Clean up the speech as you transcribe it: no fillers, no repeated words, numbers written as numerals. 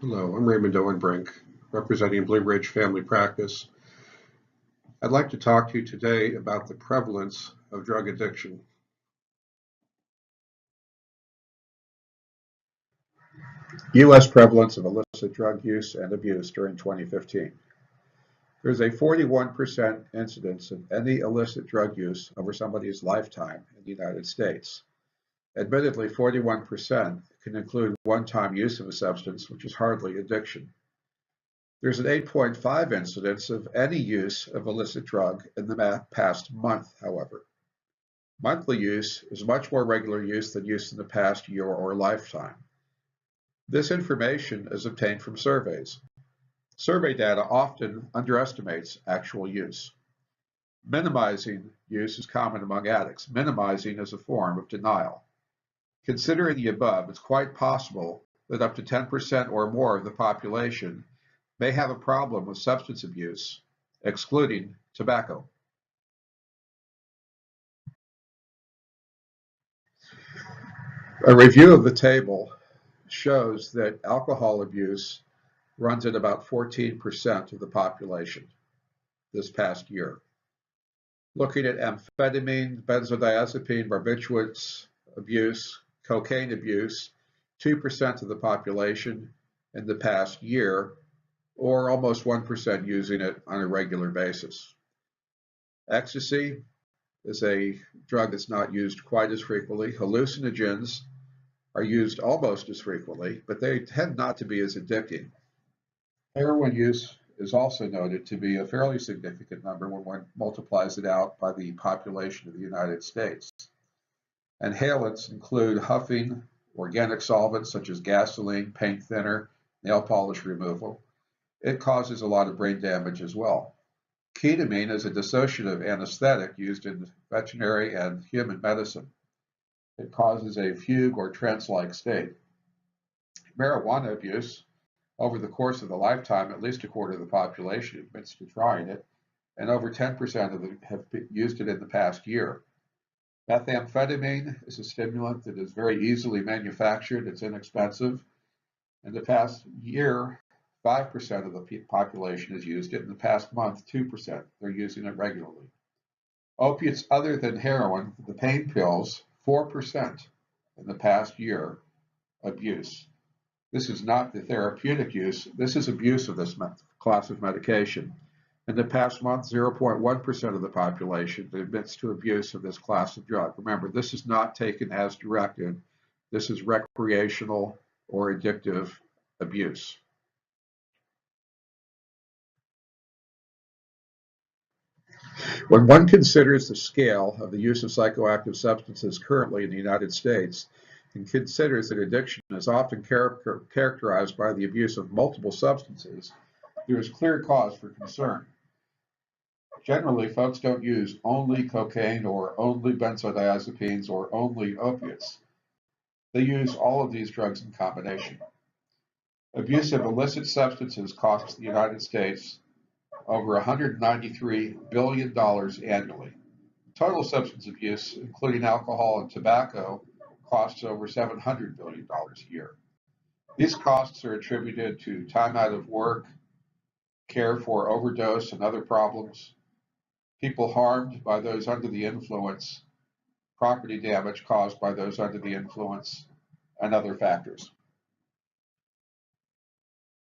Hello, I'm Raymond Owenbrink, representing Blue Ridge Family Practice. I'd like to talk to you today about the prevalence of drug addiction. U.S. prevalence of illicit drug use and abuse during 2015. There's a 41% incidence of any illicit drug use over somebody's lifetime in the United States. Admittedly, 41% can include one-time use of a substance, which is hardly addiction. There's an 8.5 incidence of any use of illicit drug in the past month, however. Monthly use is much more regular use than use in the past year or lifetime. This information is obtained from surveys. Survey data often underestimates actual use. Minimizing use is common among addicts. Minimizing is a form of denial. Considering the above, it's quite possible that up to 10% or more of the population may have a problem with substance abuse, excluding tobacco. A review of the table shows that alcohol abuse runs at about 14% of the population this past year. Looking at amphetamine, benzodiazepine, barbiturates abuse, cocaine abuse, 2% of the population in the past year, or almost 1% using it on a regular basis. Ecstasy is a drug that's not used quite as frequently. Hallucinogens are used almost as frequently, but they tend not to be as addicting. Heroin use is also noted to be a fairly significant number when one multiplies it out by the population of the United States. Inhalants include huffing, organic solvents such as gasoline, paint thinner, nail polish removal. It causes a lot of brain damage as well. Ketamine is a dissociative anesthetic used in veterinary and human medicine. It causes a fugue or trance-like state. Marijuana abuse, over the course of the lifetime, at least a quarter of the population admits to trying it, and over 10% of them have used it in the past year. Methamphetamine is a stimulant that is very easily manufactured. It's inexpensive. In the past year, 5% of the population has used it. In the past month, 2%. They're using it regularly. Opiates other than heroin, the pain pills, 4% in the past year abuse. This is not the therapeutic use. This is abuse of this class of medication. In the past month, 0.1% of the population admits to abuse of this class of drug. Remember, this is not taken as directed. This is recreational or addictive abuse. When one considers the scale of the use of psychoactive substances currently in the United States and considers that addiction is often characterized by the abuse of multiple substances, there is clear cause for concern. Generally, folks don't use only cocaine or only benzodiazepines or only opiates. They use all of these drugs in combination. Abuse of illicit substances costs the United States over $193 billion annually. Total substance abuse, including alcohol and tobacco, costs over $700 billion a year. These costs are attributed to time out of work, care for overdose and other problems, people harmed by those under the influence, property damage caused by those under the influence, and other factors.